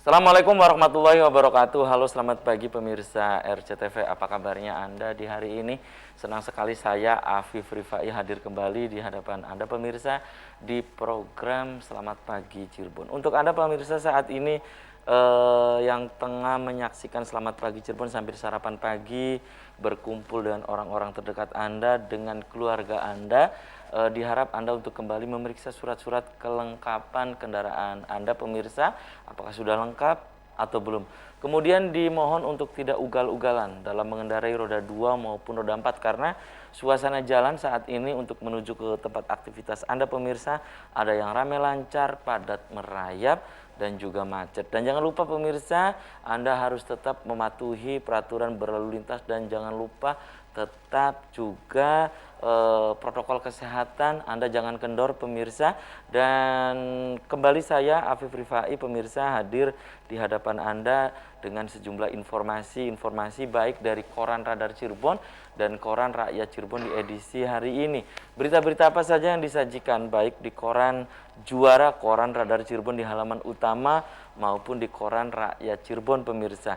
Assalamualaikum warahmatullahi wabarakatuh. Halo, selamat pagi pemirsa RCTV. Apa kabarnya Anda di hari ini? Senang sekali saya Afif Rifai hadir kembali di hadapan Anda pemirsa di program Selamat Pagi Cirebon. Untuk Anda pemirsa saat ini yang tengah menyaksikan Selamat Pagi Cirebon sambil sarapan pagi, berkumpul dengan orang-orang terdekat Anda, dengan keluarga Anda, diharap Anda untuk kembali memeriksa surat-surat kelengkapan kendaraan Anda pemirsa, apakah sudah lengkap atau belum. Kemudian dimohon untuk tidak ugal-ugalan dalam mengendarai roda 2 maupun roda 4 karena suasana jalan saat ini untuk menuju ke tempat aktivitas Anda pemirsa ada yang ramai lancar, padat merayap, dan juga macet. Dan jangan lupa pemirsa, Anda harus tetap mematuhi peraturan berlalu lintas dan jangan lupa tetap juga protokol kesehatan. Anda jangan kendor pemirsa. Dan kembali saya Afif Rifai pemirsa hadir di hadapan Anda dengan sejumlah informasi baik dari koran Radar Cirebon dan koran Rakyat Cirebon di edisi hari ini. Berita-berita apa saja yang disajikan baik di koran Juara, koran Radar Cirebon di halaman utama maupun di koran Rakyat Cirebon pemirsa.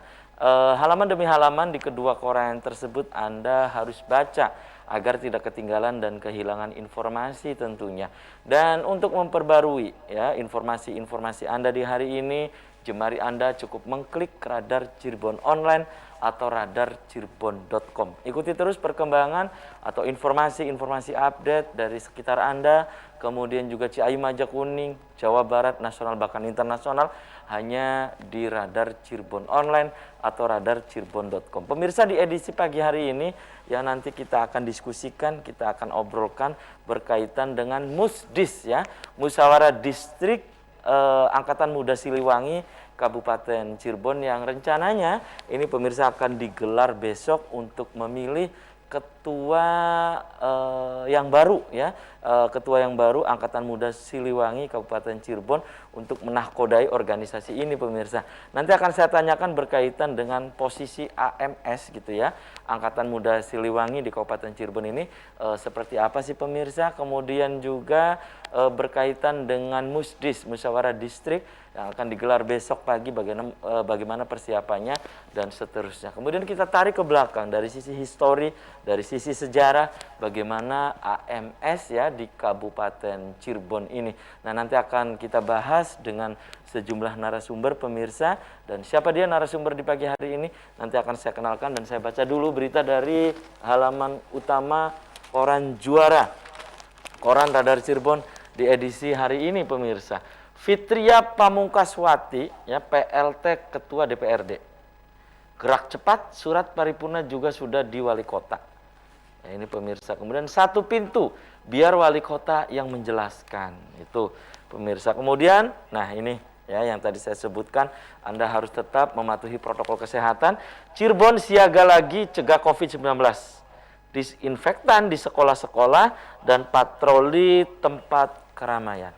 Halaman demi halaman di kedua koran tersebut Anda harus baca agar tidak ketinggalan dan kehilangan informasi tentunya. Dan untuk memperbarui ya informasi-informasi Anda di hari ini, jemari Anda cukup mengklik Radar Cirebon Online atau radarcirebon.com. Ikuti terus perkembangan atau informasi-informasi update dari sekitar Anda, kemudian juga Ciayu, Majakuning, Jawa Barat, nasional bahkan internasional hanya di Radar Cirebon Online atau radarcirebon.com. Pemirsa, di edisi pagi hari ini yang nanti kita akan diskusikan, kita akan obrolkan berkaitan dengan Musdis ya, Musyawarah Distrik Angkatan Muda Siliwangi Kabupaten Cirebon yang rencananya ini pemirsa akan digelar besok untuk memilih ketua yang baru ya, ketua yang baru Angkatan Muda Siliwangi Kabupaten Cirebon untuk menahkodai organisasi ini pemirsa. Nanti akan saya tanyakan berkaitan dengan posisi AMS gitu ya, Angkatan Muda Siliwangi di Kabupaten Cirebon ini seperti apa sih pemirsa. Kemudian juga berkaitan dengan Musdis, Musyawarah Distrik yang akan digelar besok pagi, bagaimana persiapannya dan seterusnya. Kemudian kita tarik ke belakang dari sisi histori, dari sisi sejarah bagaimana AMS ya di Kabupaten Cirebon ini. Nah, nanti akan kita bahas dengan sejumlah narasumber pemirsa, dan siapa dia narasumber di pagi hari ini nanti akan saya kenalkan. Dan saya baca dulu berita dari halaman utama koran Juara, koran Radar Cirebon di edisi hari ini pemirsa. Fitria Pamungkaswati ya, PLT Ketua DPRD. Gerak cepat, surat paripurna juga sudah di wali kota. Ya, ini pemirsa. Kemudian satu pintu, biar wali kota yang menjelaskan. Itu pemirsa. Kemudian, nah ini ya yang tadi saya sebutkan, Anda harus tetap mematuhi protokol kesehatan. Cirebon siaga lagi cegah COVID-19. Disinfektan di sekolah-sekolah dan patroli tempat keramaian.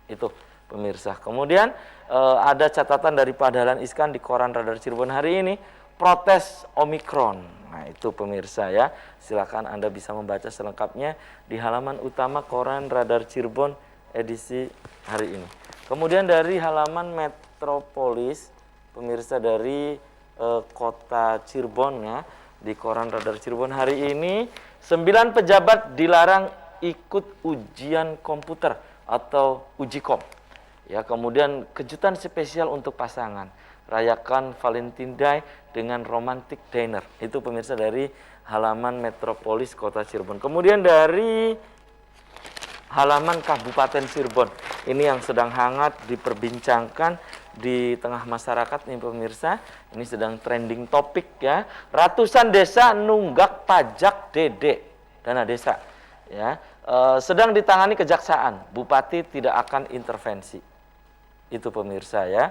Itu pemirsa. Kemudian ada catatan dari Pak Dahlan Iskan di koran Radar Cirebon hari ini, protes Omikron. Nah itu pemirsa ya, silakan Anda bisa membaca selengkapnya di halaman utama koran Radar Cirebon edisi hari ini. Kemudian dari halaman Metropolis, pemirsa dari kota Cirebon ya, di koran Radar Cirebon hari ini, 9 pejabat dilarang ikut ujian komputer atau ujikom. Ya, kemudian kejutan spesial untuk pasangan, rayakan Valentine Day dengan romantic dinner. Itu pemirsa dari halaman Metropolis Kota Cirebon. Kemudian dari halaman Kabupaten Cirebon, ini yang sedang hangat diperbincangkan di tengah masyarakat nih pemirsa. Ini sedang trending topik ya. Ratusan desa nunggak pajak DD, dana desa ya. Sedang ditangani kejaksaan, bupati tidak akan intervensi. Itu pemirsa ya,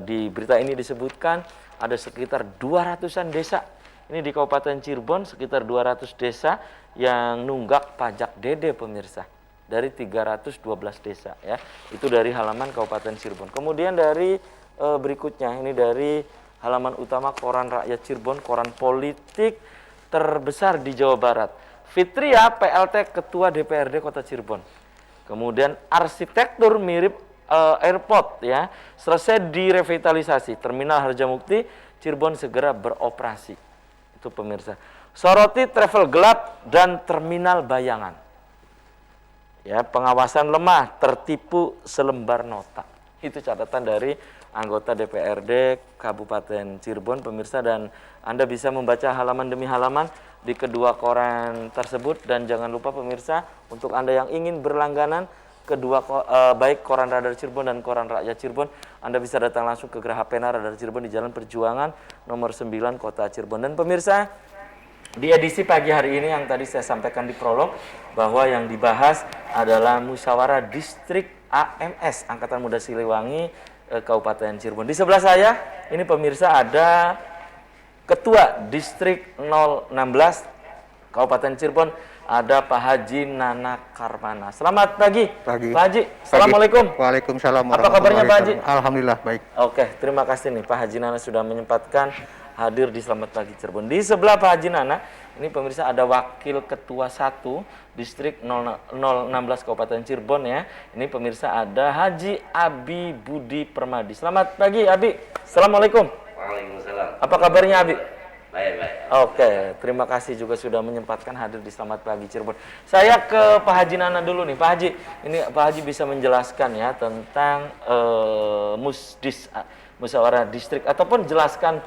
di berita ini disebutkan ada sekitar 200-an desa ini di Kabupaten Cirebon, sekitar 200 desa yang nunggak pajak DD pemirsa dari 312 desa ya. Itu dari halaman Kabupaten Cirebon. Kemudian dari berikutnya ini dari halaman utama koran Rakyat Cirebon, koran politik terbesar di Jawa Barat. Fitria PLT Ketua DPRD Kota Cirebon. Kemudian arsitektur mirip Airport ya selesai direvitalisasi. Terminal Harjamukti Cirebon segera beroperasi. Itu pemirsa. Soroti travel gelap dan terminal bayangan. Ya, pengawasan lemah, tertipu selembar nota. Itu catatan dari anggota DPRD Kabupaten Cirebon, pemirsa, dan Anda bisa membaca halaman demi halaman di kedua koran tersebut. Dan jangan lupa pemirsa, untuk Anda yang ingin berlangganan kedua baik koran Radar Cirebon dan koran Rakyat Cirebon, Anda bisa datang langsung ke Geraha Pena Radar Cirebon di Jalan Perjuangan nomor 9 Kota Cirebon. Dan pemirsa, di edisi pagi hari ini yang tadi saya sampaikan di prolog bahwa yang dibahas adalah musyawarah distrik AMS Angkatan Muda Siliwangi Kabupaten Cirebon. Di sebelah saya ini pemirsa ada Ketua Distrik 016 Kabupaten Cirebon, ada Pak Haji Nana Karmana. Selamat pagi. Pagi. Pak Haji, Assalamualaikum. Waalaikumsalam. Apa kabarnya Pak Haji? Alhamdulillah baik. Oke, terima kasih nih Pak Haji Nana sudah menyempatkan hadir di Selamat Pagi Cirebon. Di sebelah Pak Haji Nana, ini pemirsa ada Wakil Ketua 1 Distrik 016 Kabupaten Cirebon ya. Ini pemirsa ada Haji Abi Budi Permadi. Selamat pagi Abi. Assalamualaikum. Waalaikumsalam. Apa kabarnya Abi? Baik, baik. Oke, terima kasih juga sudah menyempatkan hadir di Selamat Pagi Cirebon. Saya ke Pak Haji Nana dulu nih. Pak Haji, ini Pak Haji bisa menjelaskan ya tentang musyawarah distrik ataupun jelaskan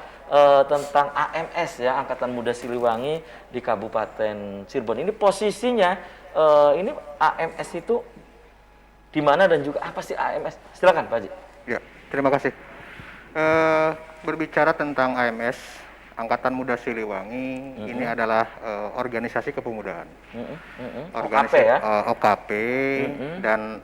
tentang AMS ya, Angkatan Muda Siliwangi di Kabupaten Cirebon. Ini posisinya ini AMS itu di mana dan juga apa sih AMS? Silakan Pak Haji. Ya, terima kasih. Berbicara tentang AMS Angkatan Muda Siliwangi, ini adalah organisasi kepemudaan. OKP ya? OKP dan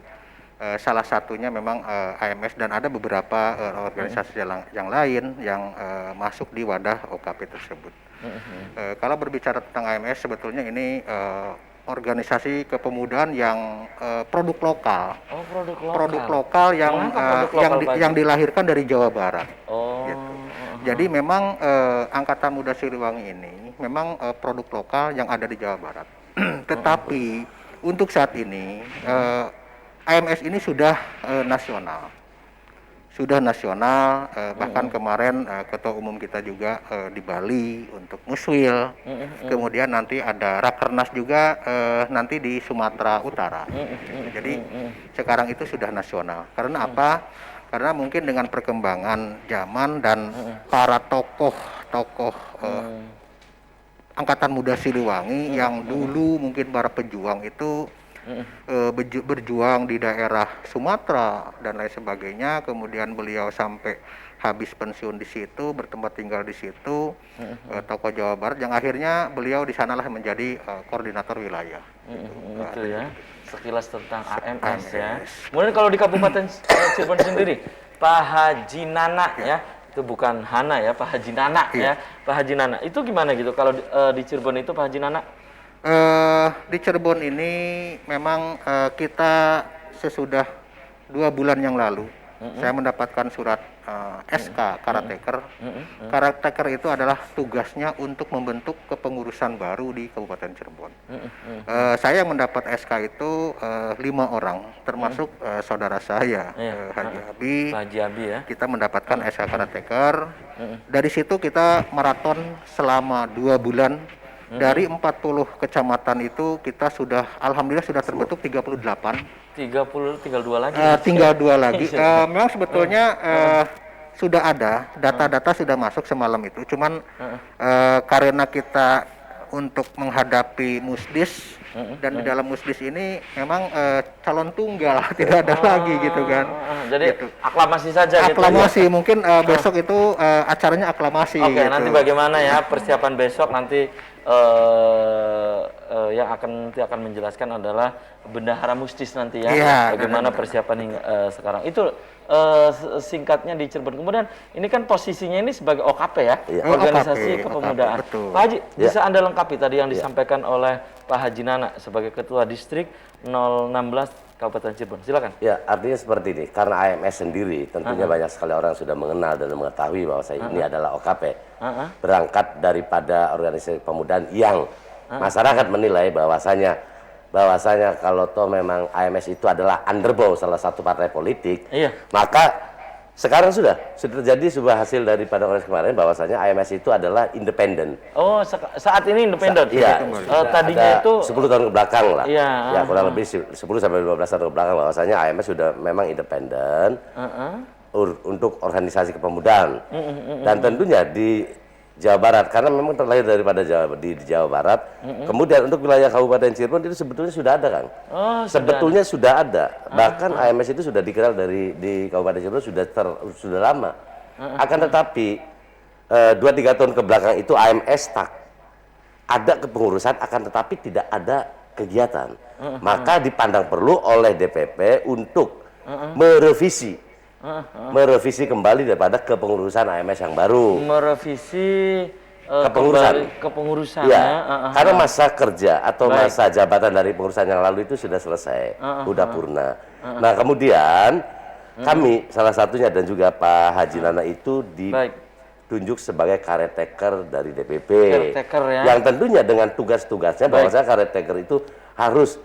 salah satunya memang AMS, dan ada beberapa organisasi yang lain yang masuk di wadah OKP tersebut. Kalau berbicara tentang AMS, sebetulnya ini organisasi kepemudaan yang produk lokal. Oh, produk lokal. Produk lokal yang dilahirkan dari Jawa Barat. Oh. Gitu. Jadi memang Angkatan Muda Siliwangi ini memang produk lokal yang ada di Jawa Barat. Tetapi untuk saat ini AMS ini sudah nasional. Sudah nasional, bahkan kemarin Ketua Umum kita juga di Bali untuk Muswil. Kemudian nanti ada Rakernas juga nanti di Sumatera Utara. Jadi sekarang itu sudah nasional. Karena apa? Karena mungkin dengan perkembangan zaman dan para tokoh-tokoh Angkatan Muda Siliwangi yang dulu mungkin para pejuang itu berjuang di daerah Sumatera dan lain sebagainya, kemudian beliau sampai habis pensiun di situ, bertempat tinggal di situ, tokoh Jawa Barat, yang akhirnya beliau di sanalah menjadi koordinator wilayah. Itu ya, sekilas tentang AMS ya. Kemudian kalau di Kabupaten Cirebon sendiri, Pak Haji Nana ya, itu bukan Hana ya, Pak Haji Nana ya, Pak Haji Nana. Itu gimana gitu kalau di Cirebon itu Pak Haji Nana? Di Cirebon ini memang kita sesudah 2 bulan yang lalu saya mendapatkan surat SK Karateker. Karateker itu adalah tugasnya untuk membentuk kepengurusan baru di Kabupaten Cirebon. Saya yang mendapat SK itu 5 orang, termasuk saudara saya, Haji Abi. Haji Abi ya. Kita mendapatkan SK Karateker. Dari situ kita maraton selama 2 bulan. Dari 40 kecamatan itu kita sudah, alhamdulillah sudah terbentuk 38. Tinggal 2 lagi. Tinggal 2 lagi. Memang sebetulnya sudah ada data-data sudah masuk semalam itu. Cuman karena kita untuk menghadapi Musdis dan di dalam Musdis ini memang calon tunggal tidak ada lagi gitu kan. Jadi gitu. aklamasi saja. Aklamasi gitu, mungkin besok itu acaranya aklamasi. Oke, gitu. nanti bagaimana ya persiapan besok nanti yang akan menjelaskan adalah Bendahara Musdis nanti ya. Iya, bagaimana persiapan sekarang. Itu singkatnya di Cirebon. Kemudian ini kan posisinya ini sebagai OKP ya, organisasi OKP, kepemudaan. OKP, betul. Pak Haji, bisa Anda lengkapi tadi yang disampaikan oleh Pak Haji Nana sebagai Ketua Distrik 016 Kabupaten Cirebon. Silakan. Ya, artinya seperti ini. Karena AMS sendiri tentunya banyak sekali orang sudah mengenal dan mengetahui bahwa ini adalah OKP. Berangkat daripada organisasi kepemudaan yang masyarakat menilai bahwasanya bahwasanya kalau toh memang AMS itu adalah underbow salah satu partai politik, Iya. maka sekarang sudah terjadi sebuah hasil daripada kongres kemarin bahwasanya AMS itu adalah independen. Oh, saat ini independen. Iya. Tadinya ada itu 10 tahun ke belakang lah. Iya, Ya kurang lebih 10 sampai 15 tahun ke belakang bahwasanya AMS sudah memang independen untuk organisasi kepemudaan. Dan tentunya di Jawa Barat karena memang terlahir daripada di Jawa Barat. Kemudian untuk wilayah Kabupaten Cirebon itu sebetulnya sudah ada, Kang. Oh, Sebetulnya sudah ada. Bahkan AMS itu sudah dikenal di Kabupaten Cirebon sudah lama. Akan tetapi 2-3 tahun ke belakang itu AMS tak ada kepengurusan, akan tetapi tidak ada kegiatan. Maka dipandang perlu oleh DPP untuk merevisi kembali daripada kepengurusan AMS yang baru. merevisi kepengurusan. Iya, Ya. karena masa kerja atau masa jabatan dari pengurusan yang lalu itu sudah selesai, udah purna. Nah kemudian kami salah satunya dan juga Pak Haji Nana itu ditunjuk sebagai caretaker dari DPP. Caretaker, ya. Yang tentunya dengan tugas-tugasnya bahwasanya caretaker itu harus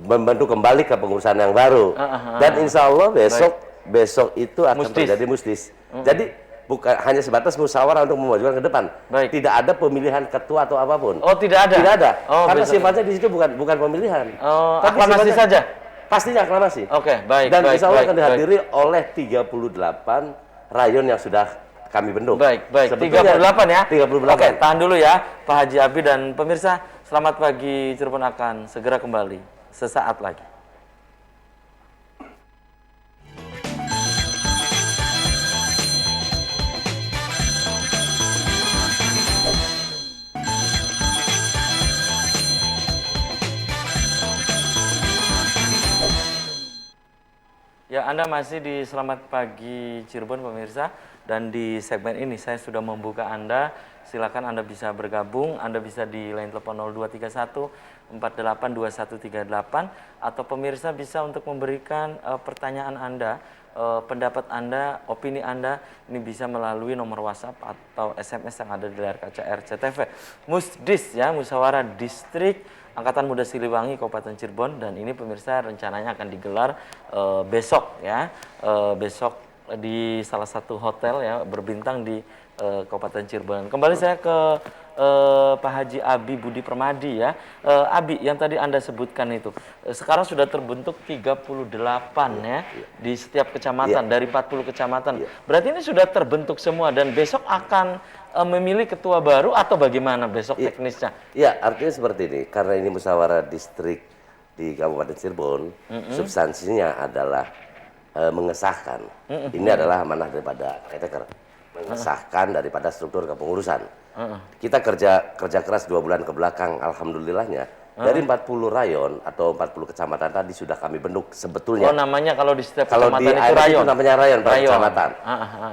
membantu kembali ke pengurusan yang baru. Dan insya Allah besok itu akan terjadi mustis. Jadi bukan hanya sebatas musyawarah untuk memajukan ke depan. Tidak ada pemilihan ketua atau apapun. Oh, tidak ada? Tidak ada. Oh, karena sifatnya di situ bukan pemilihan. Oh, tapi aklamasi saja? Pastinya aklamasi. Oke, baik. Dan insya Allah akan dihadiri oleh 38 rayon yang sudah kami bentuk. Baik. Sebetulnya 38 ya? 38. Oke, tahan dulu ya Pak Haji Abi dan pemirsa. Selamat pagi, Cirebon akan segera kembali sesaat lagi. Ya, Anda masih di Selamat Pagi Cirebon pemirsa, dan di segmen ini saya sudah membuka Anda. Silakan Anda bisa bergabung, Anda bisa di line telepon 0231 482138 atau pemirsa bisa untuk memberikan pertanyaan Anda, pendapat Anda, opini Anda, ini bisa melalui nomor WhatsApp atau SMS yang ada di layar kaca RCTV. Musdis ya, Musyawarah Distrik Angkatan Muda Siliwangi Kabupaten Cirebon, dan ini pemirsa rencananya akan digelar besok ya, besok di salah satu hotel ya berbintang di Kabupaten Cirebon. Kembali saya ke Pak Haji Abi Budi Permadi ya. Abi, yang tadi Anda sebutkan itu sekarang sudah terbentuk 38 ya di setiap kecamatan dari 40 kecamatan. Berarti ini sudah terbentuk semua dan besok akan memilih ketua baru atau bagaimana besok teknisnya? Iya, artinya seperti ini. Karena ini musyawarah distrik di Kabupaten Cirebon, substansinya adalah mengesahkan. Ini adalah amanah daripada caretaker, mengesahkan daripada struktur kepengurusan. Kita kerja keras 2 bulan ke belakang, alhamdulillahnya dari 40 rayon atau 40 kecamatan tadi sudah kami bentuk sebetulnya. Oh, namanya kalau di setiap kalau kecamatan di itu rayon. itu namanya rayon per kecamatan.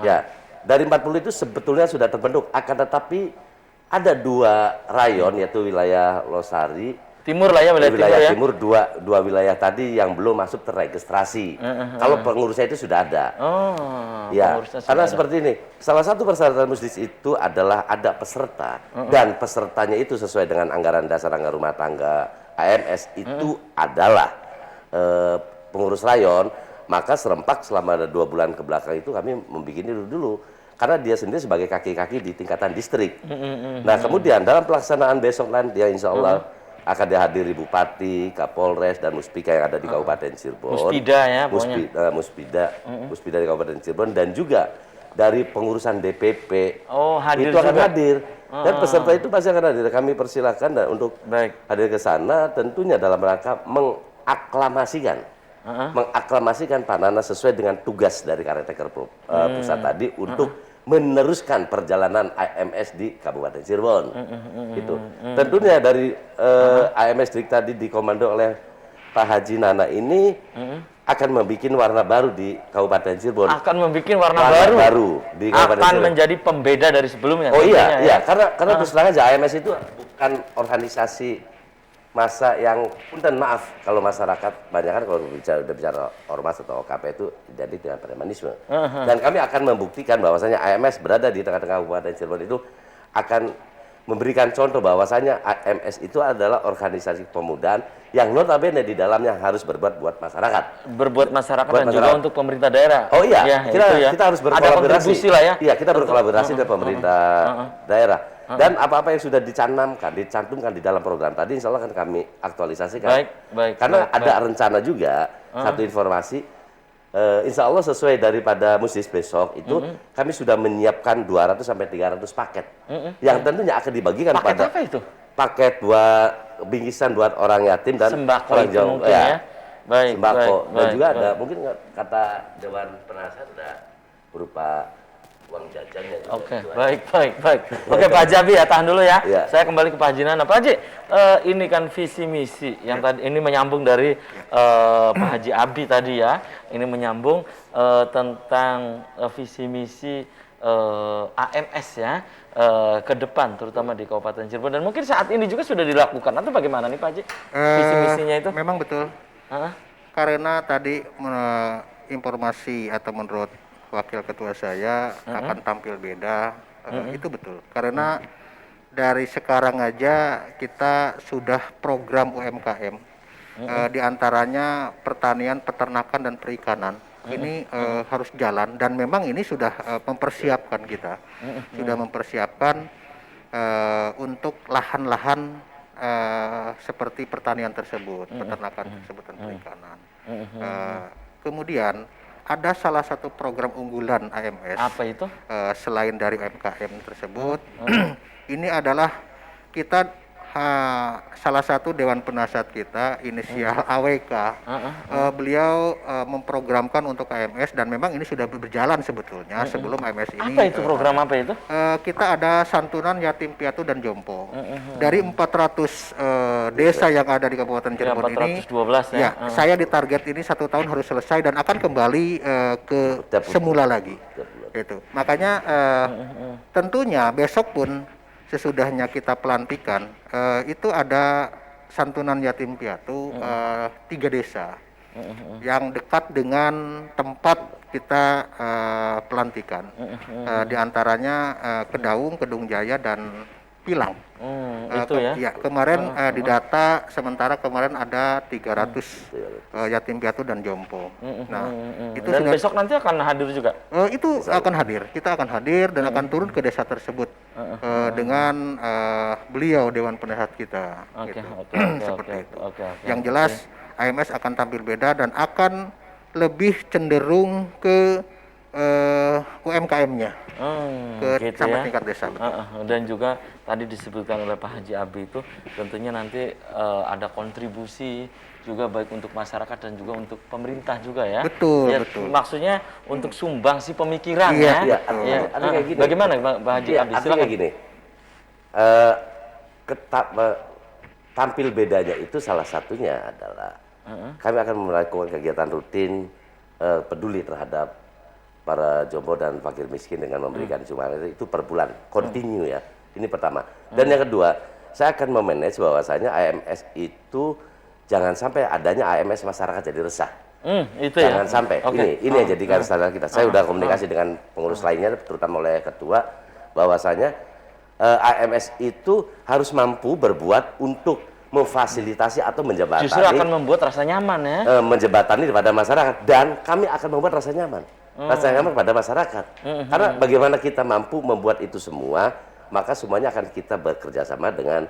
Ya. Dari 40 itu sebetulnya sudah terbentuk, akan tetapi ada 2 rayon yaitu wilayah Losari Timur lah ya, wilayah timur timur, ya. dua wilayah tadi yang belum masuk terregistrasi. Kalau pengurusnya itu sudah ada. Ya, karena seperti ini. Salah satu persyaratan musdis itu adalah ada peserta dan pesertanya itu sesuai dengan anggaran dasar anggaran rumah tangga AMS itu adalah pengurus rayon. Maka serempak selama 2 bulan ke belakang itu kami membuat dulu. Karena dia sendiri sebagai kaki-kaki di tingkatan distrik. Nah kemudian dalam pelaksanaan besok nanti ya insya Allah akan dihadiri Bupati, Kapolres, dan Muspika yang ada di Kabupaten Cirebon. Muspida ya Muspida di Kabupaten Cirebon, dan juga dari pengurusan DPP hadir itu akan juga. hadir. Dan peserta itu pasti akan hadir. Kami persilakan untuk hadir ke sana tentunya dalam rangka mengaklamasikan Pak Nana sesuai dengan tugas dari caretaker pusat tadi untuk meneruskan perjalanan AMS di Kabupaten Cirebon. Gitu. Tentunya dari AMS Distrik tadi dikomando oleh Pak Haji Nana ini akan membuat warna baru di Kabupaten Cirebon. Akan membuat warna baru di Kabupaten akan Cirebon. menjadi pembeda dari sebelumnya. Oh iya, karena terus terang aja AMS itu bukan organisasi masa yang, punten maaf kalau masyarakat banyak kan kalau udah bicara ormas atau OKP itu jadi dengan premanisme. Dan kami akan membuktikan bahwasanya AMS berada di tengah-tengah Kabupaten Cirebon itu akan memberikan contoh bahwasanya AMS itu adalah organisasi kepemudaan yang notabene di dalamnya harus berbuat buat masyarakat. Berbuat masyarakat Buat dan juga untuk pemerintah daerah. Oh iya, Ya, kita, itu ya. kita harus Ada berkolaborasi. kontribusi lah ya. Iya, kita berkolaborasi dengan pemerintah daerah. Dan apa-apa yang sudah dicantumkan di dalam program tadi, insya Allah kan kami aktualisasikan. Baik. Karena ada rencana juga, satu informasi, insya Allah sesuai daripada Musdis besok itu, kami sudah menyiapkan 200 sampai 300 paket. Yang tentunya akan dibagikan Paket pada apa itu? paket buat bingkisan buat orang yatim dan Sembako orang itu jauh. mungkin ya. Baik, Sembako. Dan juga baik. ada mungkin kata Dewan Penasihat ada berupa uang jajannya juga. Oke, baik. Oke, Pak Haji Abi ya, tahan dulu ya. Iya. Saya kembali ke Pak Haji Nana. Pak Haji, ini kan visi misi yang tadi ini menyambung dari Pak Haji Abi tadi ya. Ini menyambung tentang visi misi AMS ya ke depan, terutama di Kabupaten Cirebon, dan mungkin saat ini juga sudah dilakukan atau bagaimana nih Pak Haji? Visi misinya itu? Memang betul. Karena tadi informasi atau menurut Wakil Ketua saya akan tampil beda, itu betul. Karena dari sekarang aja kita sudah program UMKM, di antaranya pertanian, peternakan, dan perikanan. Ini harus jalan, dan memang ini sudah mempersiapkan kita, sudah mempersiapkan untuk lahan-lahan seperti pertanian tersebut, peternakan tersebut, dan perikanan. Kemudian ada salah satu program unggulan AMS. Apa itu? Selain dari UMKM tersebut, ini adalah kita salah satu Dewan Penasihat kita, inisial AWK, beliau memprogramkan untuk AMS, dan memang ini sudah berjalan sebetulnya sebelum AMS ini. Apa itu program apa itu? Kita ada santunan yatim piatu dan jompo. Dari 400 desa yang ada di Kabupaten Cirebon ini, 412 ya. saya ditarget ini 1 tahun harus selesai dan akan kembali ke semula lagi. Itu. Makanya tentunya besok pun sesudahnya kita pelantikan, itu ada santunan yatim piatu 3 desa yang dekat dengan tempat kita pelantikan. Di antaranya Kedaung, Kedung Jaya, dan Pilang. Itu ya. Ya, kemarin didata sementara kemarin ada 300 yatim piatu dan jompo. Nah, itu dan sudah, besok nanti akan hadir juga. itu akan hadir. Kita akan hadir dan akan turun ke desa tersebut dengan beliau Dewan Penasihat kita. Oke. Seperti itu. Yang jelas AMS akan tampil beda dan akan lebih cenderung ke UMKM-nya, ke gitu sampai ya. tingkat desa. Dan juga tadi disebutkan oleh Pak Haji Abi itu tentunya nanti ada kontribusi juga baik untuk masyarakat dan juga untuk pemerintah juga ya. Betul, Ya, betul. Maksudnya untuk sumbangsi pemikiran Iya, ya. betul. Ya. Artinya kayak gini. Bagaimana Pak Haji Abi? Artinya Silakan. gini, tampil bedanya itu salah satunya adalah kami akan melakukan kegiatan rutin peduli terhadap para jompo dan fakir miskin dengan memberikan sumbangan itu per bulan, continue ya. Ini pertama. Dan yang kedua, saya akan memanage bahwasanya AMS itu jangan sampai adanya AMS masyarakat jadi resah. Itu Jangan ya. sampai. Oke. Ini yang jadikan standar kita. Saya sudah komunikasi dengan pengurus lainnya, terutama oleh ketua, bahwasanya AMS itu harus mampu berbuat untuk memfasilitasi atau menjembatani. Justru akan membuat rasa nyaman ya. Menjembatani kepada masyarakat, dan kami akan membuat rasa nyaman. Rasa nyaman kepada masyarakat. Karena bagaimana kita mampu membuat itu semua, maka semuanya akan kita bekerja sama dengan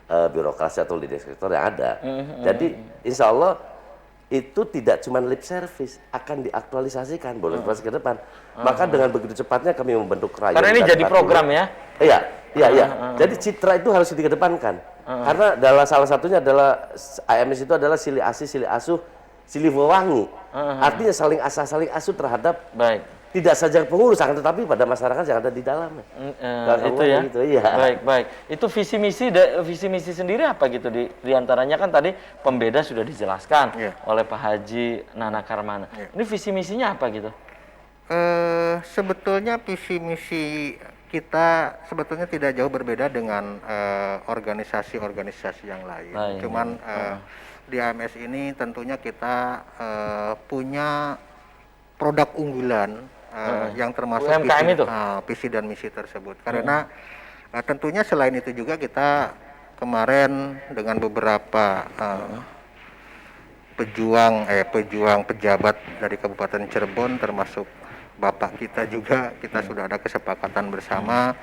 birokrasi atau leading sektor yang ada. Jadi insya Allah itu tidak cuma lip service, akan diaktualisasikan boleh ke depan. Maka dengan begitu cepatnya kami membentuk rayon. Karena ini jadi program ya. Iya. Jadi citra itu harus dikedepankan. Karena salah satunya adalah AMS itu adalah silih asih, silih asuh, silih wewangi. Artinya saling asah, saling asuh terhadap tidak saja pengurus, akan tetapi pada masyarakat yang ada di dalamnya. Itu ya. Gitu, iya. Baik. Itu visi misi sendiri apa gitu di antaranya kan tadi pembeda sudah dijelaskan oleh Pak Haji Nana Karmana. Ini visi misinya apa gitu? Sebetulnya visi misi kita sebetulnya tidak jauh berbeda dengan organisasi-organisasi yang lain. Cuman di AMS ini tentunya kita punya produk unggulan yang termasuk UMKM itu? visi dan misi tersebut. Karena Tentunya selain itu juga kita kemarin dengan beberapa pejuang pejabat dari Kabupaten Cirebon termasuk Bapak kita juga kita sudah ada kesepakatan bersama.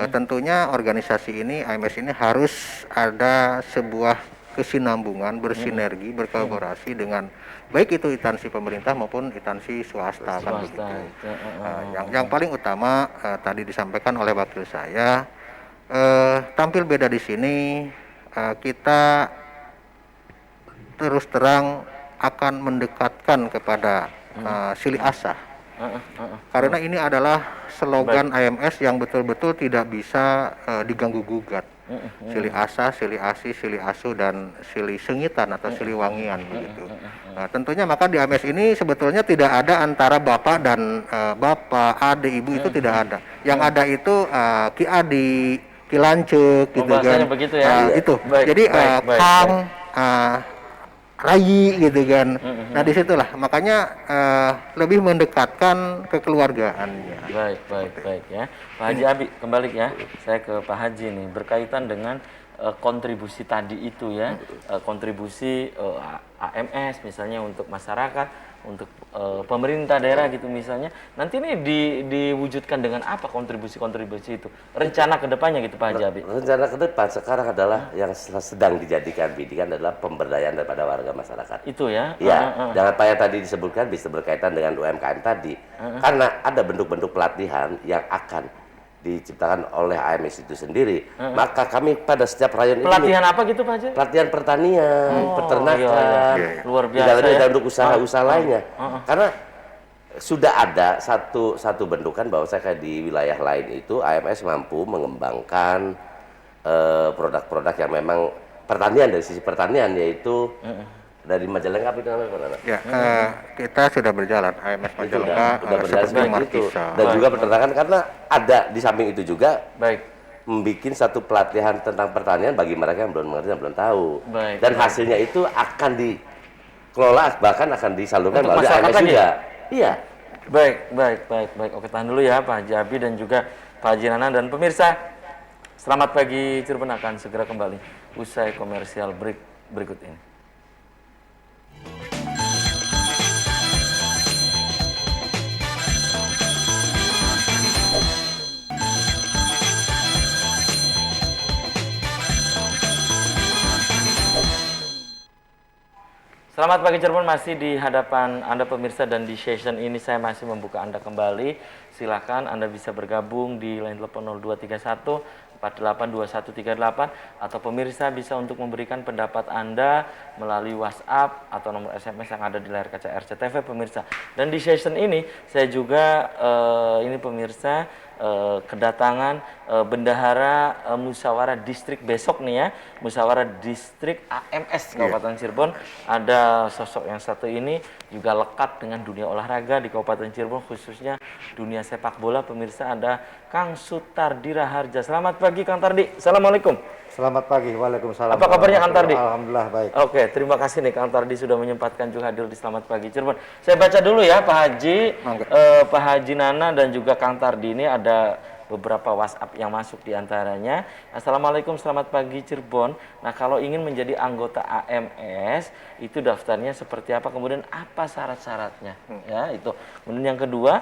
Tentunya organisasi ini AMS ini harus ada sebuah kesinambungan, bersinergi, berkolaborasi dengan baik itu instansi pemerintah maupun instansi swasta kan begitu. Yang paling utama tadi disampaikan oleh wakil saya, tampil beda di sini, kita terus terang akan mendekatkan kepada silih asah. Karena ini adalah slogan AMS yang betul-betul tidak bisa diganggu gugat. Silih asah, silih asih, silih asuh, dan silih sengitan atau silih wangian begitu. Tentunya maka di AMS ini sebetulnya tidak ada antara bapak dan bapak, adik, ibu itu tidak ada. Yang ada itu Ki Adi, Ki Lancuk gitu kan. Begitu ya. Itu. Baik, Jadi Kang Rayi gitu kan. Nah disitulah makanya lebih mendekatkan kekeluargaannya. Baik ya. Pak Haji Abi, kembali ya. Saya ke Pak Haji nih berkaitan dengan kontribusi tadi itu ya, kontribusi AMS misalnya untuk masyarakat, untuk pemerintah daerah gitu misalnya. Nanti ini diwujudkan dengan apa kontribusi-kontribusi itu? Rencana kedepannya gitu Pak Haji Abi? Rencana ke depan sekarang adalah yang sedang dijadikan bidikan adalah pemberdayaan daripada warga masyarakat. Itu ya? Ya, dan apa yang tadi disebutkan bisa berkaitan dengan UMKM tadi. Karena ada bentuk-bentuk pelatihan yang akan diciptakan oleh AMS itu sendiri. Maka kami pada setiap rayon pelatihan apa gitu Pak Haji? pelatihan pertanian, peternakan, luar biasa tidak ya. untuk usaha-usaha lainnya. Karena sudah ada satu bentukan bahwa saya kayak di wilayah lain itu AMS mampu mengembangkan produk-produk yang memang pertanian dari sisi pertanian, yaitu dari Majalengka itu namanya apa? Ya, kita sudah berjalan AMS Majalengka Sudah berjalan seperti seperti itu. Markisa. Dan juga peternakan, karena ada di samping itu juga Baik. membuat satu pelatihan tentang pertanian bagi mereka yang belum mengerti, yang belum tahu. Baik. Dan hasilnya itu akan dikelola, bahkan akan disalurkan Untuk melalui masyarakat AMS lagi juga. ya? Iya. Baik. Oke, tahan dulu ya Pak Haji Abi dan juga Pak Haji Nana dan pemirsa. Selamat pagi Cirebon akan segera kembali usai komersial break berikut ini. Selamat pagi Cirebon, masih di hadapan Anda pemirsa, dan di session ini saya masih membuka Anda kembali. Silakan Anda bisa bergabung di line telepon 0231 482138 atau pemirsa bisa untuk memberikan pendapat Anda melalui WhatsApp atau nomor SMS yang ada di layar kaca RCTV pemirsa. Dan di session ini saya juga ini pemirsa kedatangan bendahara musyawarah distrik besok nih ya, musyawarah distrik AMS Kabupaten Cirebon. Ada sosok yang satu ini juga lekat dengan dunia olahraga di Kabupaten Cirebon, khususnya dunia sepak bola pemirsa. Ada Kang Sutardi Raharja. Selamat pagi Kang Tardi. Assalamualaikum. Selamat pagi, waalaikumsalam. Apa kabarnya Kang Tardi? Alhamdulillah baik. Oke, terima kasih nih Kang Tardi sudah menyempatkan juga hadir di Selamat Pagi Cirebon. Saya baca dulu ya Pak Haji, Pak Haji Nana dan juga Kang Tardi, ini ada beberapa WhatsApp yang masuk di antaranya. Assalamualaikum, selamat pagi Cirebon. Nah, kalau ingin menjadi anggota AMS itu daftarnya seperti apa? Kemudian apa syarat-syaratnya? Ya, itu. Kemudian yang kedua,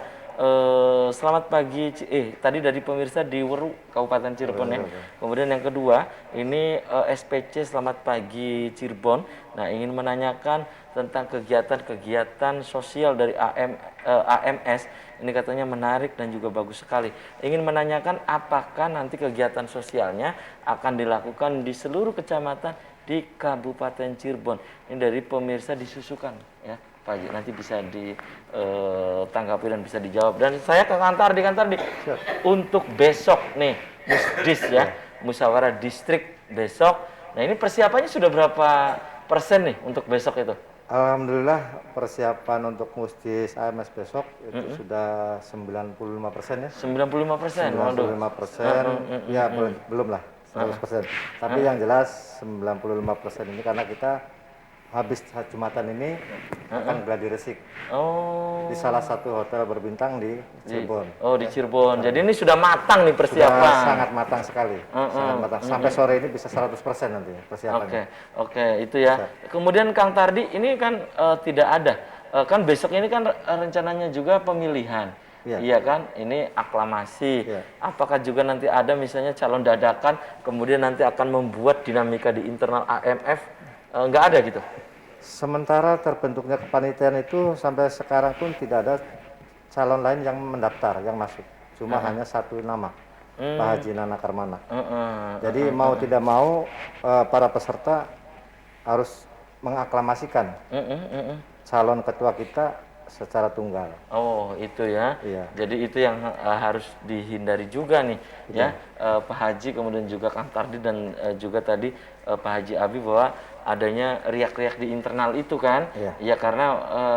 selamat pagi, tadi dari pemirsa di Weru, Kabupaten Cirebon ya. Kemudian yang kedua, ini SPC Selamat Pagi Cirebon. Nah, ingin menanyakan tentang kegiatan-kegiatan sosial dari AMS. Ini katanya menarik dan juga bagus sekali. Ingin menanyakan apakah nanti kegiatan sosialnya akan dilakukan di seluruh kecamatan di Kabupaten Cirebon. Ini dari pemirsa disusukan ya. Pak Haji, nanti bisa ditanggapi dan bisa dijawab. Dan saya ke kantor di untuk besok nih, Musdis ya, musyawarah distrik besok. Nah, ini persiapannya sudah berapa persen nih untuk besok itu? Alhamdulillah persiapan untuk Musdis AMS besok itu sudah 95% ya. 95%. 95%. Ya, belum lah 100%. Tapi yang jelas 95% ini karena kita habis Jumatan ini akan gladi resik Oh. di salah satu hotel berbintang di Cirebon. Di Cirebon. Jadi ini sudah matang nih Sudah persiapan. sangat matang sekali. Sangat matang. Sampai sore ini bisa 100% nanti persiapannya. Oke, itu ya. Kemudian Kang Tardi, ini kan tidak ada. Kan besok ini kan rencananya juga pemilihan. Iya. Iya kan? Ini aklamasi. Iya. Apakah juga nanti ada misalnya calon dadakan, kemudian nanti akan membuat dinamika di internal AMF? Nggak ada gitu? Sementara terbentuknya kepanitiaan itu sampai sekarang pun tidak ada calon lain yang mendaftar, yang masuk. Cuma hanya satu nama, Pak Haji Nana Karmana. Jadi mau tidak mau para peserta harus mengaklamasikan calon ketua kita secara tunggal. Oh, itu ya. Iya. Jadi itu yang harus dihindari juga nih, ya. Pak Haji, kemudian juga Kang Tardi dan juga tadi Pak Haji Abi, bahwa adanya riak-riak di internal itu kan. Iya. Ya, karena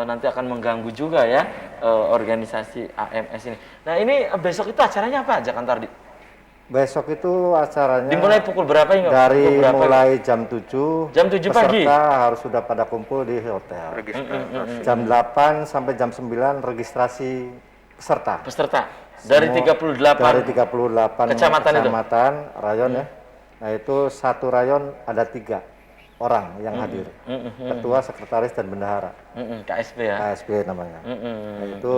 nanti akan mengganggu juga ya organisasi AMS ini. Nah, ini besok itu acaranya apa aja, Kang Tardi? Besok itu acaranya Dimulai pukul berapa hingga dari pukul berapa? mulai jam 7. Jam 7 pagi? Peserta harus sudah pada kumpul di hotel. Jam 8 sampai jam 9 registrasi peserta. Peserta dari 38 Dari 38 kecamatan itu? rayon ya. Nah itu satu rayon ada 3 orang yang hadir. Ketua, sekretaris, dan bendahara. KSP ya. KSP namanya. Nah, itu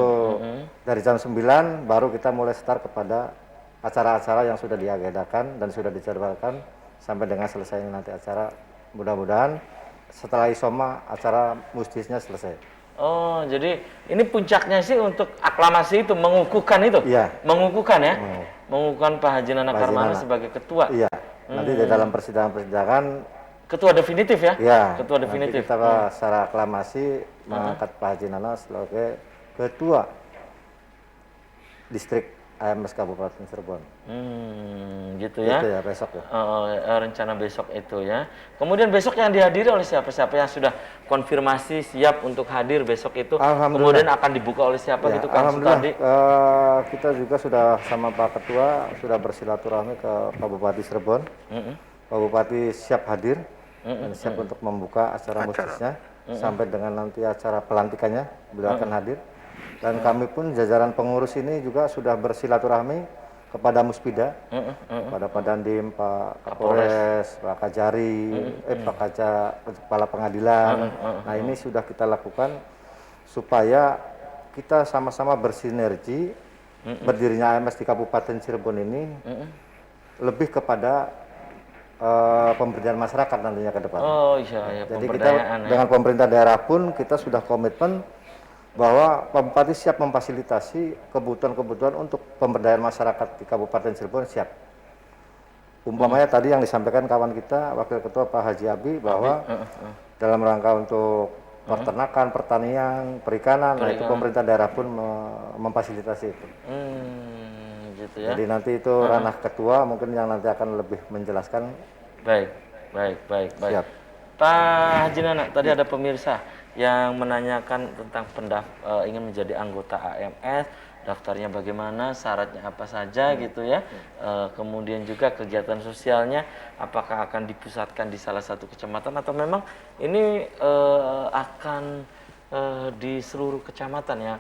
dari jam 9 baru kita mulai start kepada acara-acara yang sudah diagendakan dan sudah dijadwalkan sampai dengan selesai nanti acara. Mudah-mudahan setelah isoma acara mustisnya selesai. Oh, jadi ini puncaknya sih untuk aklamasi itu, mengukuhkan itu? Iya. Mengukuhkan ya? Mengukuhkan Pak Haji Nana Pak Haji Karmana Nana. sebagai ketua? Iya. Nanti di dalam persidangan-persidangan Ketua definitif ya? ya, Ketua nanti definitif. kita secara aklamasi mengangkat Pak Haji Nana sebagai ketua distrik AMS Kabupaten Cirebon. Gitu ya? Itu ya besok ya. Rencana besok itu ya. Kemudian besok yang dihadiri oleh siapa-siapa yang sudah konfirmasi siap untuk hadir besok itu, kemudian akan dibuka oleh siapa Ya, gitu Kang alhamdulillah Sutardi? kita juga sudah sama Pak Ketua sudah bersilaturahmi ke Pak Bupati Cirebon. Pak Bupati siap hadir dan siap untuk membuka acara mustisnya sampai dengan nanti acara pelantikannya beliau akan hadir. Dan kami pun jajaran pengurus ini juga sudah bersilaturahmi kepada Muspida, kepada Pak Dandim, Pak Kapolres, Pak Kajari, Pak Kaja, Kepala Pengadilan. Nah ini sudah kita lakukan supaya kita sama-sama bersinergi berdirinya AMS di Kabupaten Cirebon ini lebih kepada pemberdayaan masyarakat nantinya ke depan. Oh iya, Jadi kita dengan pemerintah daerah pun kita sudah komitmen bahwa Pak Bupati siap memfasilitasi kebutuhan-kebutuhan untuk pemberdayaan masyarakat di Kabupaten Cirebon siap. Umpamanya tadi yang disampaikan kawan kita, Wakil Ketua Pak Haji Abi, bahwa dalam rangka untuk peternakan, pertanian, perikanan, nah itu pemerintah daerah pun memfasilitasi itu. Gitu ya. Jadi nanti itu ranah ketua mungkin yang nanti akan lebih menjelaskan. Baik. Siap. Pak Haji Nana, tadi ada pemirsa yang menanyakan tentang ingin menjadi anggota AMS, daftarnya bagaimana, syaratnya apa saja gitu ya. Kemudian juga kegiatan sosialnya apakah akan dipusatkan di salah satu kecamatan atau memang ini akan di seluruh kecamatan ya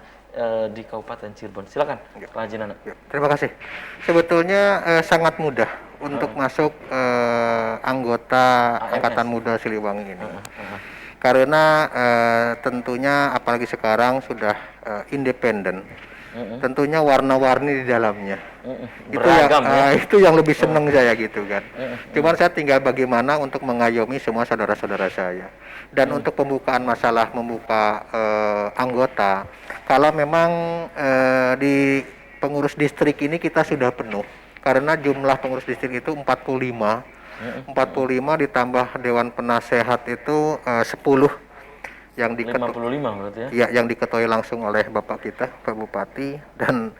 di Kabupaten Cirebon. Silakan Pak Haji Nana. Terima kasih. Sebetulnya sangat mudah untuk masuk anggota Angkatan Muda Siliwangi ini. Karena tentunya apalagi sekarang sudah independen. Tentunya warna-warni di dalamnya. Itu yang lebih seneng saya gitu kan. Cuman saya tinggal bagaimana untuk mengayomi semua saudara-saudara saya. Dan untuk pembukaan masalah membuka anggota, kalau memang di pengurus distrik ini kita sudah penuh. Karena jumlah pengurus distrik itu 45 ditambah Dewan Penasehat itu 10 yang 55 berarti ya? Ya, yang diketuai langsung oleh Bapak kita, Pak Bupati, dan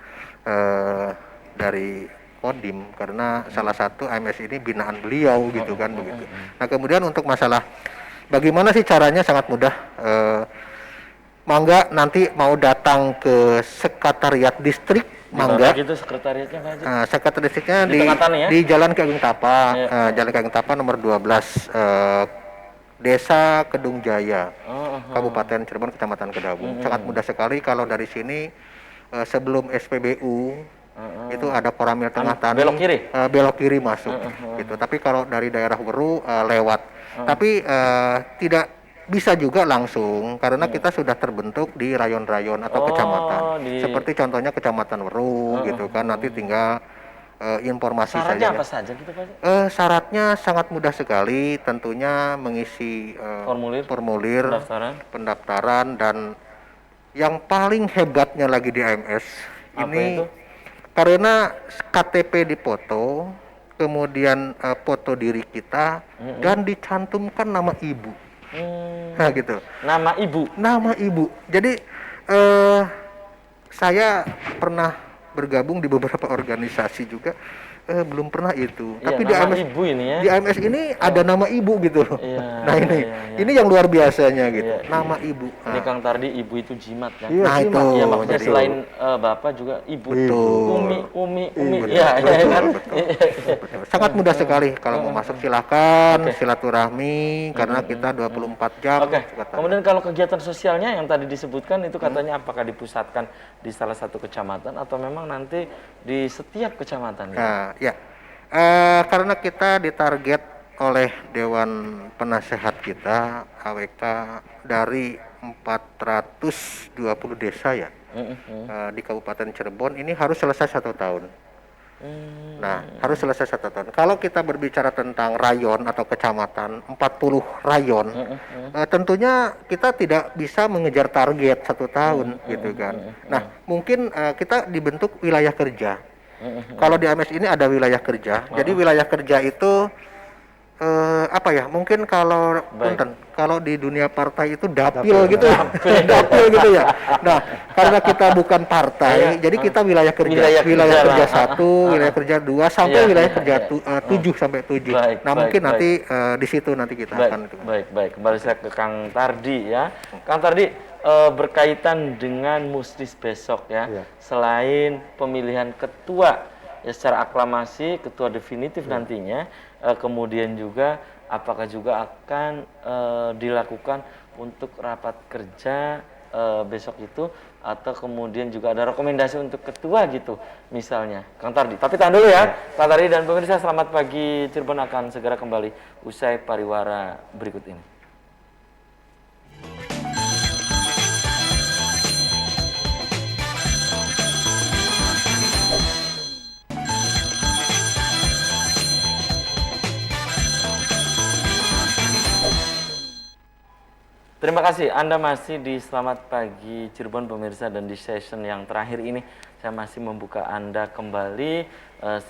dari Kodim, karena salah satu AMS ini binaan beliau gitu kan begitu. Nah kemudian untuk masalah bagaimana sih caranya sangat mudah. Mangga nanti mau datang ke sekretariat distrik, mangga. Gitu sekretariatnya Pak Haji? Sekretariat distriknya Di tengah tanah ya? di Jalan Ki Agung Tapa, Jalan Ki Agung Tapa nomor 12. Desa Kedung Jaya, Kabupaten Cirebon, Kecamatan Kedawung. Sangat mudah sekali kalau dari sini sebelum SPBU itu ada Koramil Tengah Tani, belok kiri masuk gitu. Tapi kalau dari daerah Weru lewat. Tapi tidak bisa juga langsung karena kita sudah terbentuk di rayon-rayon atau kecamatan. Seperti contohnya Kecamatan Weru gitu kan. Nanti tinggal informasi syaratnya saja. apa saja gitu Pak? Syaratnya sangat mudah sekali, tentunya mengisi formulir pendaftaran, dan yang paling hebatnya lagi di AMS ini itu? Karena KTP dipoto, kemudian foto diri kita dan dicantumkan nama ibu. Nah gitu. Nama ibu. Jadi saya pernah bergabung di beberapa organisasi juga, belum pernah itu. Iya, tapi di AMS ibu ini ya. Di AMS ini ada nama ibu gitu. Iya, Nah ini yang luar biasanya gitu. Iya, nama ibu. Ini Kang Tardi, ibu itu jimat kan. Nah itu. Ya maksudnya selain bapak juga ibu. Umi. Iya, kan. Sangat mudah sekali kalau mau masuk silakan silaturahmi karena kita 24 jam. Kemudian kalau kegiatan sosialnya yang tadi disebutkan itu katanya apakah dipusatkan di salah satu kecamatan atau memang nanti di setiap kecamatan? Ya, karena kita ditarget oleh Dewan Penasehat kita AWK dari 420 desa ya di Kabupaten Cirebon, ini harus selesai 1 tahun. Nah, harus selesai 1 tahun. Kalau kita berbicara tentang rayon atau kecamatan, 40 rayon, tentunya kita tidak bisa mengejar target 1 tahun, gitu kan. Nah, mungkin kita dibentuk wilayah kerja. Kalau di AMS ini ada wilayah kerja. Jadi wilayah kerja itu apa ya? Mungkin kalau di dunia partai itu dapil gitu ya. Dapil gitu ya. Nah, karena kita bukan partai, jadi kita wilayah kerja. Wilayah kerja 1, wilayah kerja 2 sampai wilayah kerja 7 sampai 7. Nah, mungkin nanti di situ nanti kita akan itu. Baik. Kembali saya ke Kang Tardi ya. Kang Tardi, berkaitan dengan Musdis besok ya. Selain pemilihan ketua ya secara aklamasi, ketua definitif nantinya, kemudian juga apakah juga akan dilakukan untuk rapat kerja besok itu, atau kemudian juga ada rekomendasi untuk ketua gitu misalnya, Kang Tardi. Tapi tahan dulu ya, Kang Tardi dan pemirsa. Selamat pagi Cirebon akan segera kembali usai pariwara berikut ini. Terima kasih, Anda masih di Selamat Pagi Cirebon pemirsa, dan di session yang terakhir ini saya masih membuka Anda kembali.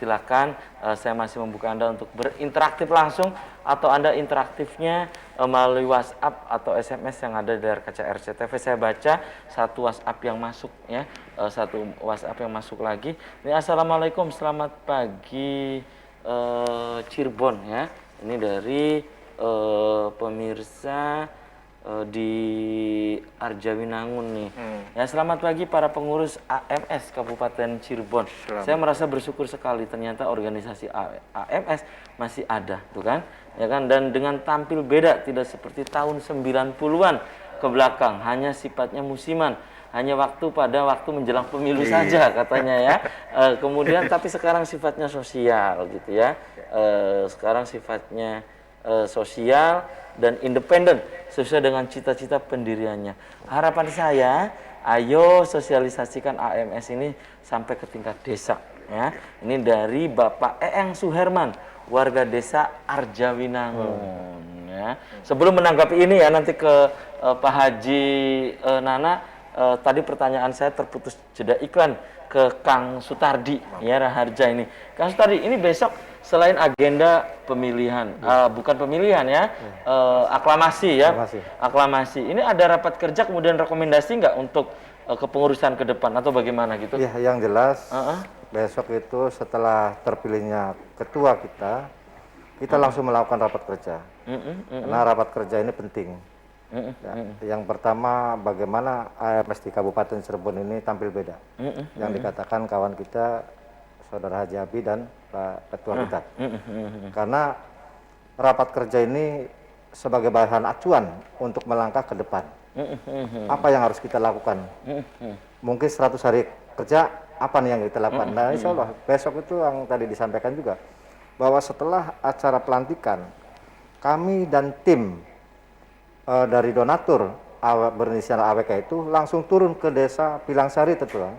Silakan, saya masih membuka Anda untuk berinteraktif langsung, atau Anda interaktifnya melalui WhatsApp atau SMS yang ada dari kaca RCTV. Saya baca satu WhatsApp yang masuk ya, satu WhatsApp yang masuk lagi. Ini Assalamualaikum, selamat pagi Cirebon ya. Ini dari pemirsa di Arjawinangun nih. Ya, selamat pagi para pengurus AMS Kabupaten Cirebon. Saya merasa bersyukur sekali, ternyata organisasi AMS masih ada, tuh kan? Ya kan, dan dengan tampil beda, tidak seperti tahun 90-an ke belakang, hanya sifatnya musiman. Hanya waktu menjelang pemilu saja katanya ya. Kemudian tapi sekarang sifatnya sosial gitu ya. Sekarang sifatnya sosial dan independen sesuai dengan cita-cita pendiriannya. Harapan saya, ayo sosialisasikan AMS ini sampai ke tingkat desa ya. Ini dari Bapak Eeng Suherman, warga desa Arjawinangun ya. Sebelum menanggapi ini ya, nanti ke Pak Haji Nana, tadi pertanyaan saya terputus jeda iklan ke Kang Sutardi ya, Raharja ini. Kang Sutardi, ini besok selain agenda pemilihan, bukan pemilihan ya, aklamasi ya, aklamasi. Ini ada rapat kerja kemudian rekomendasi nggak untuk kepengurusan ke depan atau bagaimana gitu? Ya, yang jelas besok itu setelah terpilihnya ketua kita langsung melakukan rapat kerja. Karena rapat kerja ini penting. Yang pertama, bagaimana AMS di Kabupaten Cirebon ini tampil beda. Yang dikatakan kawan kita Saudara Haji Abi dan Pak Ketua kita. Karena rapat kerja ini sebagai bahan acuan untuk melangkah ke depan. Apa yang harus kita lakukan? Mungkin 100 hari kerja, apa nih yang kita lakukan? Nah, insya Allah besok itu yang tadi disampaikan juga, bahwa setelah acara pelantikan, kami dan tim dari donatur berinisial AWK itu langsung turun ke desa Pilangsari Tetulang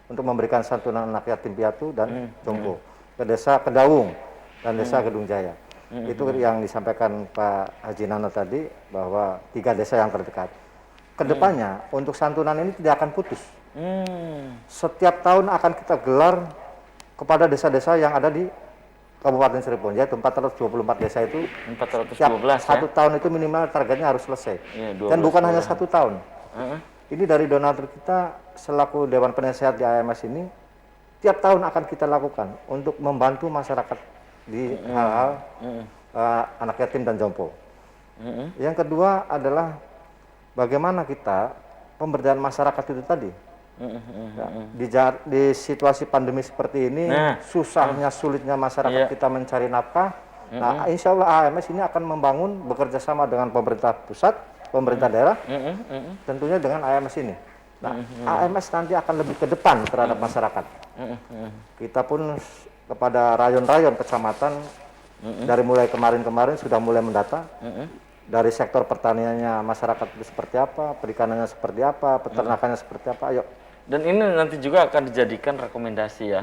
untuk memberikan santunan anak yatim piatu dan jompo, ke desa Kedaung dan desa Gedung Jaya. Itu yang disampaikan Pak Haji Nano tadi, bahwa 3 desa yang terdekat. Kedepannya untuk santunan ini tidak akan putus. Setiap tahun akan kita gelar kepada desa-desa yang ada di Kabupaten Cirebon, yaitu 424 desa itu. 412 satu tahun itu minimal targetnya harus selesai. Ya, dan bukan hanya 1 tahun. Ini dari donatur kita selaku Dewan Penasehat di AMS ini, tiap tahun akan kita lakukan untuk membantu masyarakat di hal-hal anak yatim dan jompo. Yang kedua adalah bagaimana kita pemberdayaan masyarakat itu tadi. Di situasi pandemi seperti ini, susahnya sulitnya masyarakat kita mencari nafkah. Nah, insya Allah AMS ini akan membangun bekerja sama dengan pemerintah pusat, pemerintah daerah, tentunya dengan AMS ini. Nah, AMS nanti akan lebih ke depan terhadap masyarakat. Kita pun kepada rayon-rayon kecamatan, dari mulai kemarin-kemarin sudah mulai mendata. Dari sektor pertaniannya masyarakat itu seperti apa, perikanannya seperti apa, peternakannya seperti apa, ayo. Dan ini nanti juga akan dijadikan rekomendasi ya,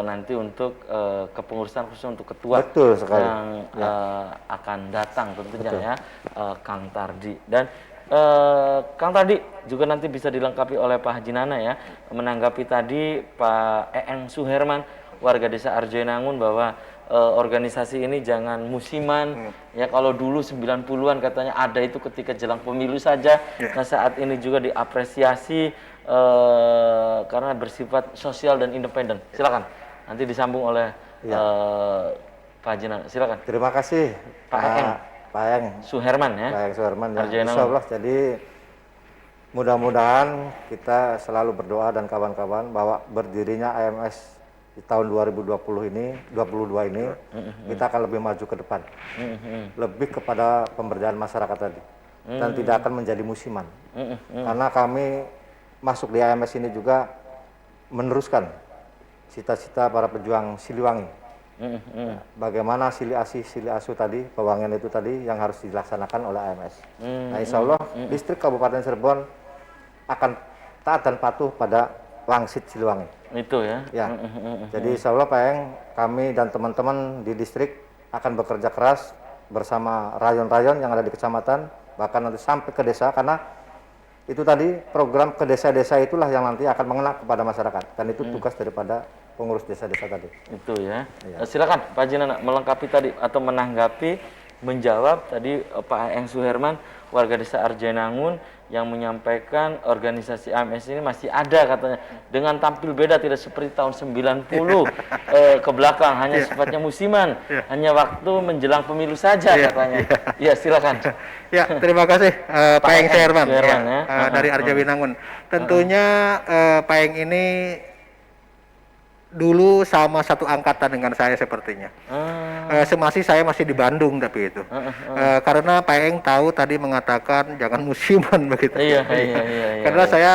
nanti untuk kepengurusan khusus untuk ketua. Betul sekali. Yang akan datang tentunya ya, Kang Tardi. Dan Kang Tardi juga nanti bisa dilengkapi oleh Pak Haji Nana ya, menanggapi tadi Pak Eeng Suherman, warga desa Arjoinangun, bahwa organisasi ini jangan musiman. Ya, kalau dulu 90-an katanya ada itu ketika jelang pemilu saja. Nah, saat ini juga diapresiasi karena bersifat sosial dan independen. Silakan nanti disambung oleh Pak Haji Nana. Silakan. Terima kasih Pak Eeng Suherman ya. Pak Eeng Suherman ya. Insya Allah, jadi mudah-mudahan kita selalu berdoa dan kawan-kawan bahwa berdirinya AMS di tahun 2022 ini, kita akan lebih maju ke depan, lebih kepada pemberdayaan masyarakat tadi, dan tidak akan menjadi musiman. Karena kami masuk di AMS ini juga meneruskan cita-cita para pejuang Siliwangi. Bagaimana sili asu tadi, pewangian itu tadi yang harus dilaksanakan oleh AMS. Nah, insya Allah distrik Kabupaten Cirebon akan taat dan patuh pada Wangsit Siliwangi. Itu ya. Jadi insya Allah Pak Eng, kami dan teman-teman di distrik akan bekerja keras bersama rayon-rayon yang ada di kecamatan, bahkan nanti sampai ke desa, karena itu tadi program ke desa-desa itulah yang nanti akan mengena kepada masyarakat, dan itu tugas daripada pengurus desa-desa tadi. Itu ya. Silakan Pak Haji Nana melengkapi tadi atau menanggapi, menjawab tadi Pak Eeng Suherman, warga desa Arjoinangun, yang menyampaikan organisasi AMS ini masih ada katanya, dengan tampil beda, tidak seperti tahun 90 ke belakang, hanya sifatnya musiman, hanya waktu menjelang pemilu saja katanya. Ya, silakan. Ya, terima kasih Pak Eeng Suherman dari Arjoinangun. Tentunya Pak Eeng ini dulu sama satu angkatan dengan saya sepertinya. Semasi saya masih di Bandung tapi itu. Karena Pak Eeng tahu tadi mengatakan jangan musiman begitu. Iya. Karena saya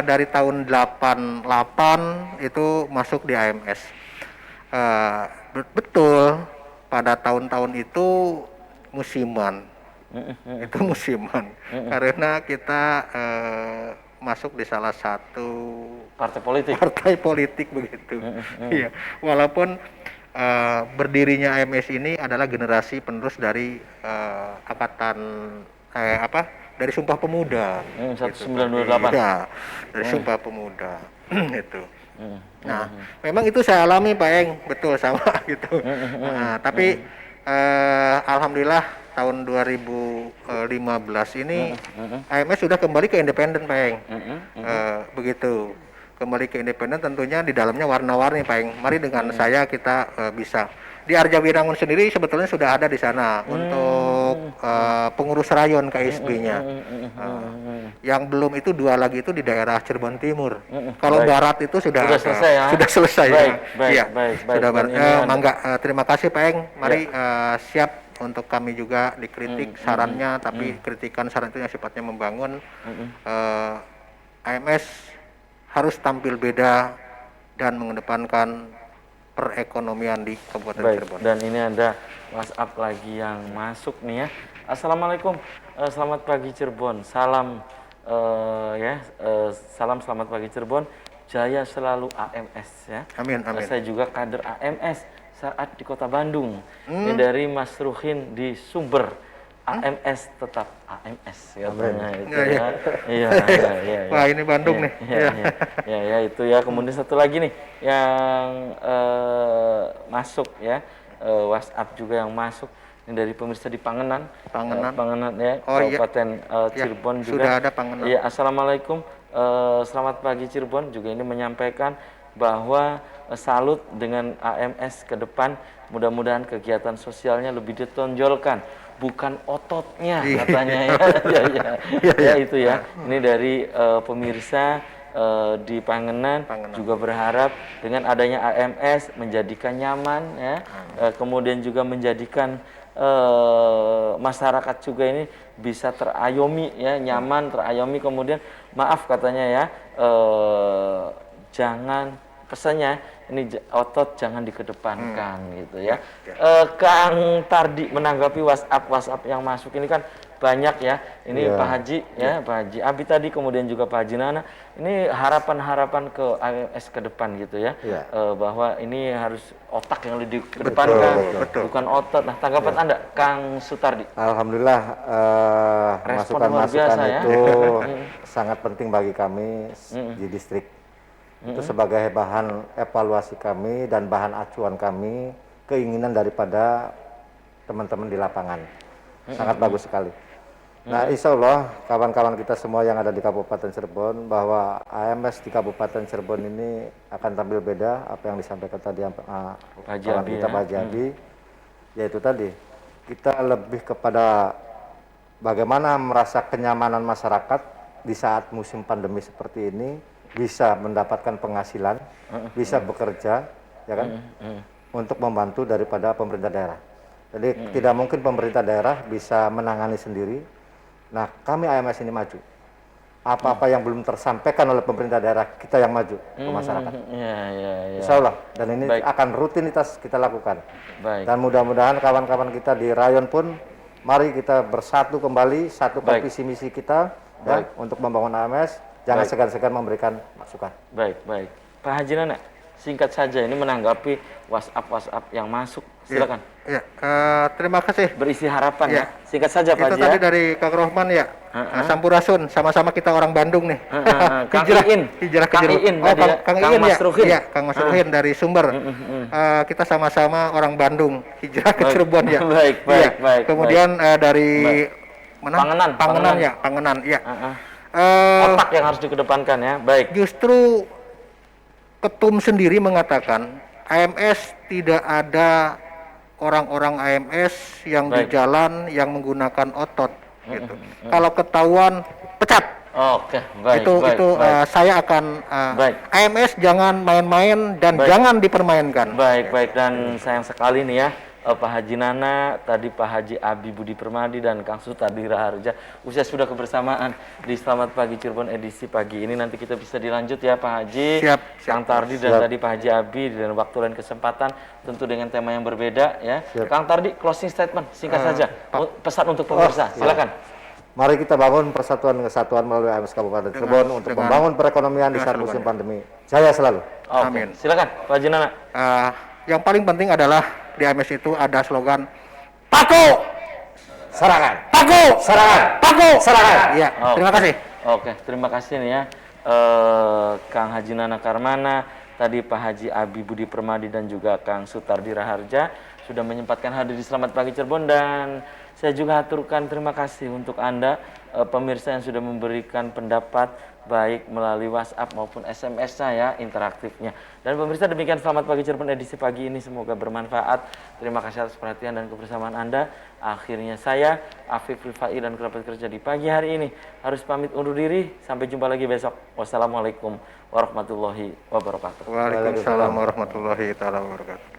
dari tahun 88 itu masuk di AMS. Betul, pada tahun-tahun itu musiman. Itu musiman. Karena kita masuk di salah satu partai politik begitu. Iya, walaupun berdirinya AMS ini adalah generasi penerus dari angkatan dari Sumpah Pemuda. 1928. Ya, dari Sumpah Pemuda itu. Nah, memang itu saya alami Pak Eeng, betul sama gitu. Tapi alhamdulillah tahun 2015 ini AMS sudah kembali ke independen Pak Eeng. Begitu. Kembali ke independen, tentunya di dalamnya warna-warni Pak Eeng. Mari dengan saya kita bisa. Di Arjoinangun sendiri sebetulnya sudah ada di sana untuk pengurus rayon KSB-nya. Yang belum itu 2 lagi itu di daerah Cirebon Timur. Kalau barat itu sudah selesai ya. Sudah selesai. Baik. Sudah baik. Mangga, terima kasih Pak Eeng. Mari siap untuk kami juga dikritik sarannya, tapi kritikan saran itu yang sifatnya membangun. AMS harus tampil beda dan mengedepankan perekonomian di Kabupaten Baik, Cirebon. dan ini ada WhatsApp lagi yang masuk nih ya. Assalamualaikum, selamat pagi Cirebon. Salam salam selamat pagi Cirebon. Jaya selalu AMS ya. Amin, amin. Saya juga kader AMS saat di Kota Bandung. Ini dari Mas Ruhin di Sumber. AMS tetap AMS katanya itu ya. Iya. Wah, ini Bandung nih. Ya itu ya. Kemudian satu lagi nih yang masuk ya, WhatsApp juga yang masuk ini dari pemirsa di Pangenan ya, Kabupaten Cirebon juga. Sudah ada Pangenan. Iya, assalamualaikum. Selamat pagi Cirebon juga ini menyampaikan bahwa salut dengan AMS ke depan. Mudah-mudahan kegiatan sosialnya lebih ditonjolkan, bukan ototnya katanya ya. Ya itu ya. Ini dari pemirsa di Pangenan juga berharap dengan adanya AMS menjadikan nyaman ya, kemudian juga menjadikan masyarakat juga ini bisa terayomi ya, nyaman, terayomi. Kemudian maaf katanya ya, jangan, pesannya ini otot jangan dikedepankan gitu ya. Kang Tardi menanggapi WhatsApp yang masuk ini kan banyak ya. Ini Pak Haji ya, Pak Haji Abi tadi, kemudian juga Pak Haji Nana. Ini harapan-harapan ke AMS ke depan gitu ya. Bahwa ini harus otak yang lebih dikedepankan, bukan otot. Nah, tanggapan Anda Kang Sutardi? Alhamdulillah masukan-masukan itu sangat penting bagi kami di distrik. Itu sebagai bahan evaluasi kami dan bahan acuan kami, keinginan daripada teman-teman di lapangan. Sangat bagus sekali. Nah, insya Allah kawan-kawan kita semua yang ada di Kabupaten Cirebon, bahwa AMS di Kabupaten Cirebon ini akan tampil beda, apa yang disampaikan tadi kawan kita Pak Haji Abi, yaitu tadi kita lebih kepada bagaimana merasa kenyamanan masyarakat di saat musim pandemi seperti ini, bisa mendapatkan penghasilan, bisa bekerja, ya kan, untuk membantu daripada pemerintah daerah. Jadi tidak mungkin pemerintah daerah bisa menangani sendiri. Nah, kami AMS ini maju. Apa-apa yang belum tersampaikan oleh pemerintah daerah, kita yang maju ke masyarakat. Insya Allah. Dan ini akan rutinitas kita lakukan. Dan mudah-mudahan kawan-kawan kita di rayon pun, mari kita bersatu kembali, satukan visi misi kita ya, untuk membangun AMS. Jangan segan-segan memberikan masukan. Baik. Pak Haji Nana, singkat saja ini menanggapi WhatsApp yang masuk. Silakan. Ya, terima kasih. Berisi harapan ya. Singkat saja Pak Haji. Itu tadi dari Kang Rohman ya. Sampurasun, sama-sama kita orang Bandung nih. Kang Iin. Hijrah ke Cirebon. Kang Iin ya. Iya, Kang Mas Ruhin dari Sumber. Kita sama-sama orang Bandung, hijrah ke Cirebon ya. Baik. Kemudian dari mana? Pangenan ya. Otak yang harus dikedepankan ya. Baik. Justru Ketum sendiri mengatakan AMS tidak ada orang-orang AMS yang di jalan yang menggunakan otot gitu. Kalau ketahuan pecat. Oke, baik. Itu saya akan AMS jangan main-main dan jangan dipermainkan. Baik, dan sayang sekali nih ya, Pak Haji Nana, tadi Pak Haji Abi Budi Permadi dan Kang Sutardi Raharja usia sudah kebersamaan di Selamat Pagi Cirebon edisi pagi ini. Nanti kita bisa dilanjut ya Pak Haji, Kang Tardi dan tadi Pak Haji Abi, dan waktu dan kesempatan tentu dengan tema yang berbeda ya. Kang Tardi, closing statement singkat saja, pesan untuk pemirsa, silakan. Mari kita bangun persatuan dan kesatuan melalui AMS Kabupaten Cirebon untuk membangun perekonomian di saat musim pandemi. Jaya selalu. Amin. Silakan Pak Haji Nana. Yang paling penting adalah di AMS itu ada slogan Paku Serangan. Paku Serangan. Paku Serangan. Iya, terima kasih. Oke, terima kasih nih ya Kang Haji Nana Karmana, tadi Pak Haji Abi Budi Permadi dan juga Kang Sutardi Raharja sudah menyempatkan hadir di Selamat Pagi Cirebon. Dan saya juga aturkan terima kasih untuk Anda pemirsa yang sudah memberikan pendapat baik melalui WhatsApp maupun SMS saya interaktifnya. Dan pemirsa, demikian Selamat Pagi Cirebon edisi pagi ini, semoga bermanfaat. Terima kasih atas perhatian dan kebersamaan Anda. Akhirnya saya Afif Rifai dan kerabat kerja di pagi hari ini harus pamit undur diri. Sampai jumpa lagi besok. Wassalamualaikum warahmatullahi wabarakatuh. Waalaikumsalam warahmatullahi wabarakatuh.